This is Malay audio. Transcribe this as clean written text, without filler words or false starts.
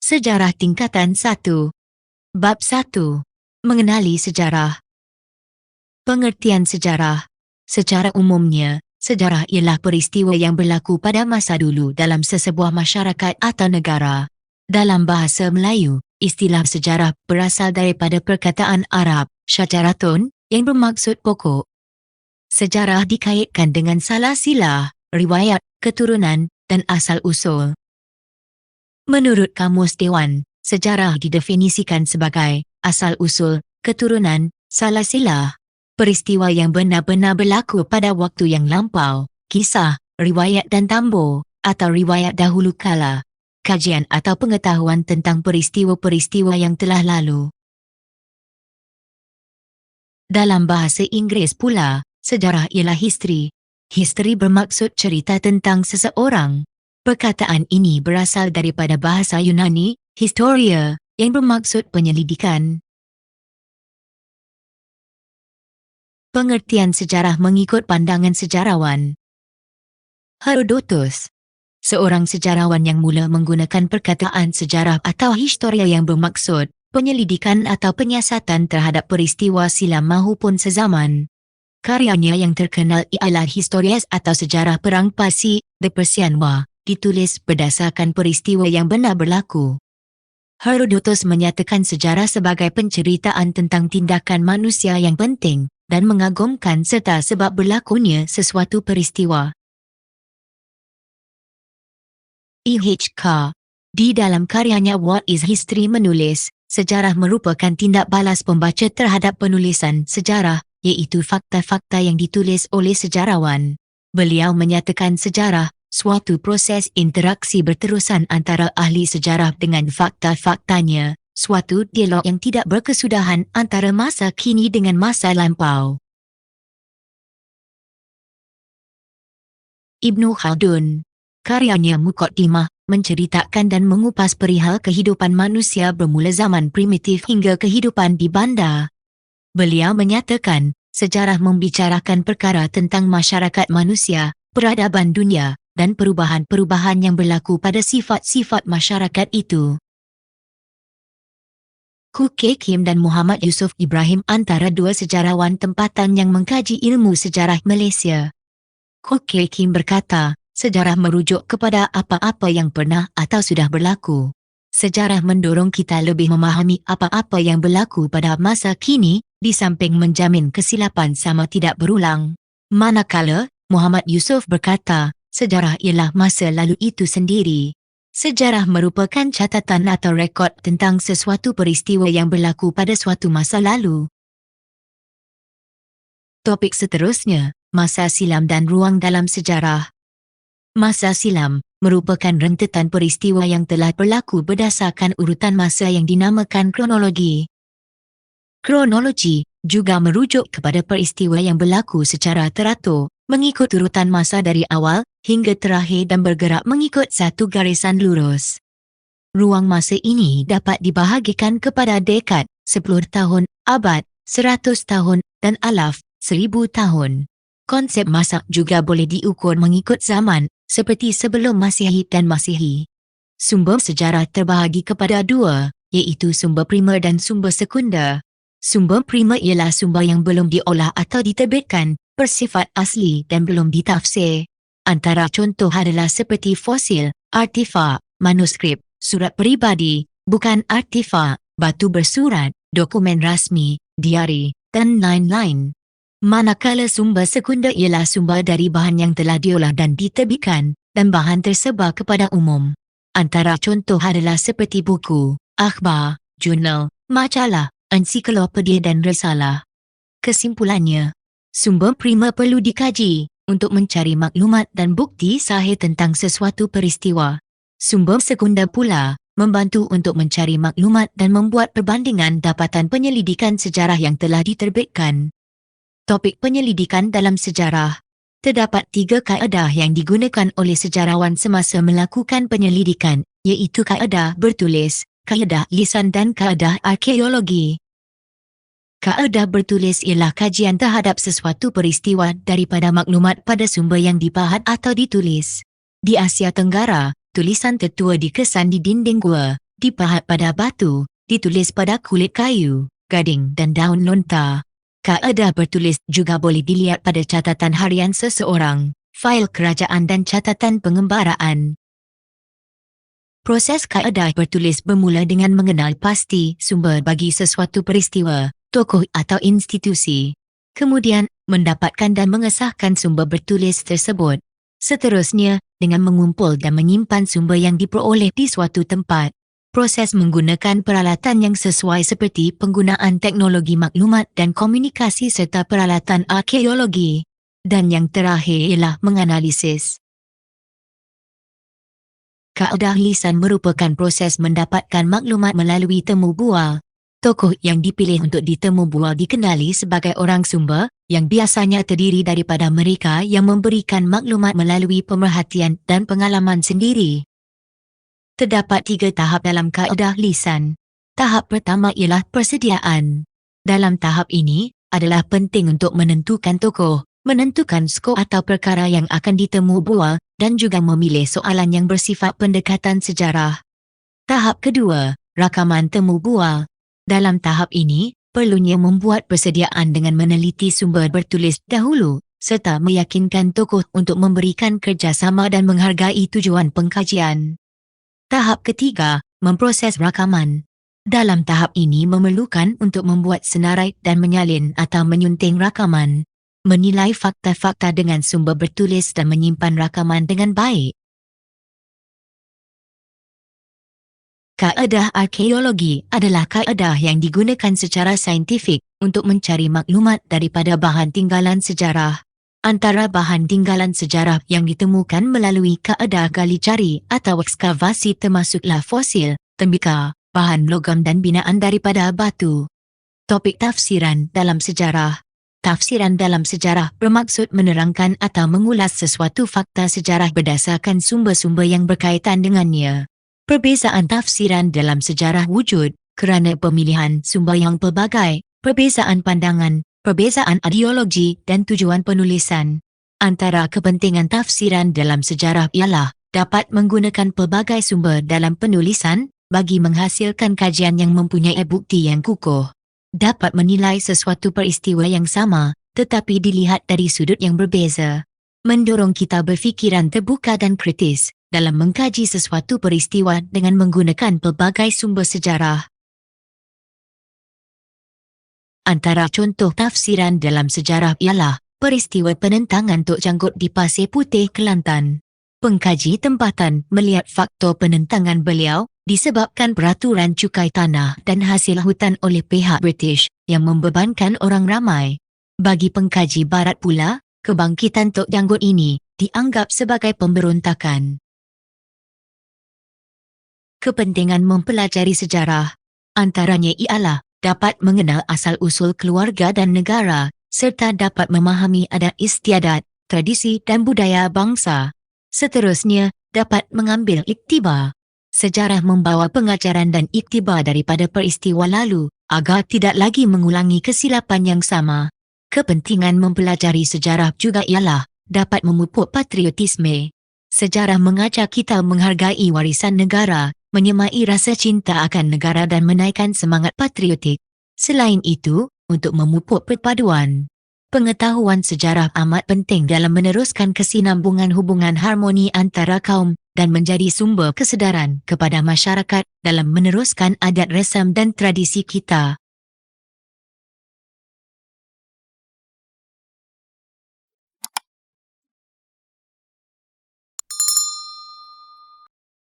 Sejarah Tingkatan 1. Bab 1. Mengenali sejarah. Pengertian sejarah. Secara umumnya, sejarah ialah peristiwa yang berlaku pada masa dulu dalam sesebuah masyarakat atau negara. Dalam bahasa Melayu, istilah sejarah berasal daripada perkataan Arab, syajaratun, yang bermaksud pokok. Sejarah dikaitkan dengan salasilah, riwayat, keturunan, dan asal-usul. Menurut Kamus Dewan, sejarah didefinisikan sebagai asal-usul, keturunan, salasilah, peristiwa yang benar-benar berlaku pada waktu yang lampau, kisah, riwayat dan tambur, atau riwayat dahulu kala, kajian atau pengetahuan tentang peristiwa-peristiwa yang telah lalu. Dalam bahasa Inggeris pula, sejarah ialah history. History bermaksud cerita tentang seseorang. Perkataan ini berasal daripada bahasa Yunani, historia, yang bermaksud penyelidikan. Pengertian sejarah mengikut pandangan sejarawan. Herodotus, seorang sejarawan yang mula menggunakan perkataan sejarah atau historia yang bermaksud penyelidikan atau penyiasatan terhadap peristiwa silam mahupun sezaman. Karyanya yang terkenal ialah Historias atau Sejarah Perang Parsi, The Persian War, ditulis berdasarkan peristiwa yang benar berlaku. Herodotus menyatakan sejarah sebagai penceritaan tentang tindakan manusia yang penting dan mengagumkan serta sebab berlakunya sesuatu peristiwa. E.H. Carr, di dalam karyanya What is History menulis, sejarah merupakan tindak balas pembaca terhadap penulisan sejarah, iaitu fakta-fakta yang ditulis oleh sejarawan. Beliau menyatakan sejarah, suatu proses interaksi berterusan antara ahli sejarah dengan fakta-faktanya, suatu dialog yang tidak berkesudahan antara masa kini dengan masa lampau. Ibnu Khaldun, karyanya Muqaddimah, menceritakan dan mengupas perihal kehidupan manusia bermula zaman primitif hingga kehidupan di bandar. Beliau menyatakan, sejarah membicarakan perkara tentang masyarakat manusia, peradaban dunia, dan perubahan-perubahan yang berlaku pada sifat-sifat masyarakat itu. Khoo Kay Kim dan Muhammad Yusuf Ibrahim antara dua sejarawan tempatan yang mengkaji ilmu sejarah Malaysia. Khoo Kay Kim berkata, sejarah merujuk kepada apa-apa yang pernah atau sudah berlaku. Sejarah mendorong kita lebih memahami apa-apa yang berlaku pada masa kini, di samping menjamin kesilapan sama tidak berulang. Manakala, Muhammad Yusuf berkata, sejarah ialah masa lalu itu sendiri. Sejarah merupakan catatan atau rekod tentang sesuatu peristiwa yang berlaku pada suatu masa lalu. Topik seterusnya, masa silam dan ruang dalam sejarah. Masa silam merupakan rentetan peristiwa yang telah berlaku berdasarkan urutan masa yang dinamakan kronologi. Kronologi juga merujuk kepada peristiwa yang berlaku secara teratur, mengikut urutan masa dari awal hingga terakhir dan bergerak mengikut satu garisan lurus. Ruang masa ini dapat dibahagikan kepada dekad, 10 tahun, abad, 100 tahun, dan alaf, 1000 tahun. Konsep masa juga boleh diukur mengikut zaman, seperti sebelum Masihi dan Masihi. Sumber sejarah terbahagi kepada dua, iaitu sumber primer dan sumber sekunder. Sumber primer ialah sumber yang belum diolah atau diterbitkan, bersifat asli dan belum ditafsir. Antara contoh adalah seperti fosil, artifak, manuskrip, surat peribadi, bukan artifak, batu bersurat, dokumen rasmi, diari, dan lain-lain. Manakala sumber sekunder ialah sumber dari bahan yang telah diolah dan diterbitkan, dan bahan tersebar kepada umum. Antara contoh adalah seperti buku, akhbar, jurnal, majalah, ensiklopedia dan risalah. Kesimpulannya, sumber primer perlu dikaji untuk mencari maklumat dan bukti sahih tentang sesuatu peristiwa. Sumber sekunder pula membantu untuk mencari maklumat dan membuat perbandingan dapatan penyelidikan sejarah yang telah diterbitkan. Topik penyelidikan dalam sejarah. Terdapat 3 kaedah yang digunakan oleh sejarawan semasa melakukan penyelidikan, iaitu kaedah bertulis, kaedah lisan dan kaedah arkeologi. Kaedah bertulis ialah kajian terhadap sesuatu peristiwa daripada maklumat pada sumber yang dipahat atau ditulis. Di Asia Tenggara, tulisan tertua dikesan di dinding gua, dipahat pada batu, ditulis pada kulit kayu, gading dan daun lontar. Kaedah bertulis juga boleh dilihat pada catatan harian seseorang, fail kerajaan dan catatan pengembaraan. Proses kaedah bertulis bermula dengan mengenal pasti sumber bagi sesuatu peristiwa, tokoh atau institusi. Kemudian, mendapatkan dan mengesahkan sumber bertulis tersebut. Seterusnya, dengan mengumpul dan menyimpan sumber yang diperoleh di suatu tempat. Proses menggunakan peralatan yang sesuai seperti penggunaan teknologi maklumat dan komunikasi serta peralatan arkeologi. Dan yang terakhir ialah menganalisis. Kaedah lisan merupakan proses mendapatkan maklumat melalui temu bual. Tokoh yang dipilih untuk ditemu bual dikenali sebagai orang sumber, yang biasanya terdiri daripada mereka yang memberikan maklumat melalui pemerhatian dan pengalaman sendiri. Terdapat 3 tahap dalam kaedah lisan. Tahap pertama ialah persediaan. Dalam tahap ini, adalah penting untuk menentukan tokoh, menentukan skop atau perkara yang akan ditemu bual, dan juga memilih soalan yang bersifat pendekatan sejarah. Tahap kedua, rakaman temu bual. Dalam tahap ini, perlunya membuat persediaan dengan meneliti sumber bertulis dahulu, serta meyakinkan tokoh untuk memberikan kerjasama dan menghargai tujuan pengkajian. Tahap ketiga, memproses rakaman. Dalam tahap ini memerlukan untuk membuat senarai dan menyalin atau menyunting rakaman, menilai fakta-fakta dengan sumber bertulis dan menyimpan rakaman dengan baik. Kaedah arkeologi adalah kaedah yang digunakan secara saintifik untuk mencari maklumat daripada bahan tinggalan sejarah. Antara bahan tinggalan sejarah yang ditemukan melalui kaedah gali cari atau ekskavasi termasuklah fosil, tembikar, bahan logam dan binaan daripada batu. Topik tafsiran dalam sejarah. Tafsiran dalam sejarah bermaksud menerangkan atau mengulas sesuatu fakta sejarah berdasarkan sumber-sumber yang berkaitan dengannya. Perbezaan tafsiran dalam sejarah wujud kerana pemilihan sumber yang pelbagai, perbezaan pandangan, perbezaan ideologi dan tujuan penulisan. Antara kepentingan tafsiran dalam sejarah ialah dapat menggunakan pelbagai sumber dalam penulisan bagi menghasilkan kajian yang mempunyai bukti yang kukuh. Dapat menilai sesuatu peristiwa yang sama, tetapi dilihat dari sudut yang berbeza. Mendorong kita berfikiran terbuka dan kritis dalam mengkaji sesuatu peristiwa dengan menggunakan pelbagai sumber sejarah. Antara contoh tafsiran dalam sejarah ialah peristiwa penentangan Tok Janggut di Pasir Putih, Kelantan. Pengkaji tempatan melihat faktor penentangan beliau disebabkan peraturan cukai tanah dan hasil hutan oleh pihak British yang membebankan orang ramai. Bagi pengkaji barat pula, kebangkitan Tok Janggut ini dianggap sebagai pemberontakan. Kepentingan mempelajari sejarah antaranya ialah dapat mengenal asal-usul keluarga dan negara, serta dapat memahami adat istiadat, tradisi dan budaya bangsa. Seterusnya, dapat mengambil iktibar. Sejarah membawa pengajaran dan iktibar daripada peristiwa lalu, agar tidak lagi mengulangi kesilapan yang sama. Kepentingan mempelajari sejarah juga ialah dapat memupuk patriotisme. Sejarah mengajak kita menghargai warisan negara, menyemai rasa cinta akan negara dan menaikkan semangat patriotik. Selain itu, untuk memupuk perpaduan. Pengetahuan sejarah amat penting dalam meneruskan kesinambungan hubungan harmoni antara kaum dan menjadi sumber kesedaran kepada masyarakat dalam meneruskan adat resam dan tradisi kita.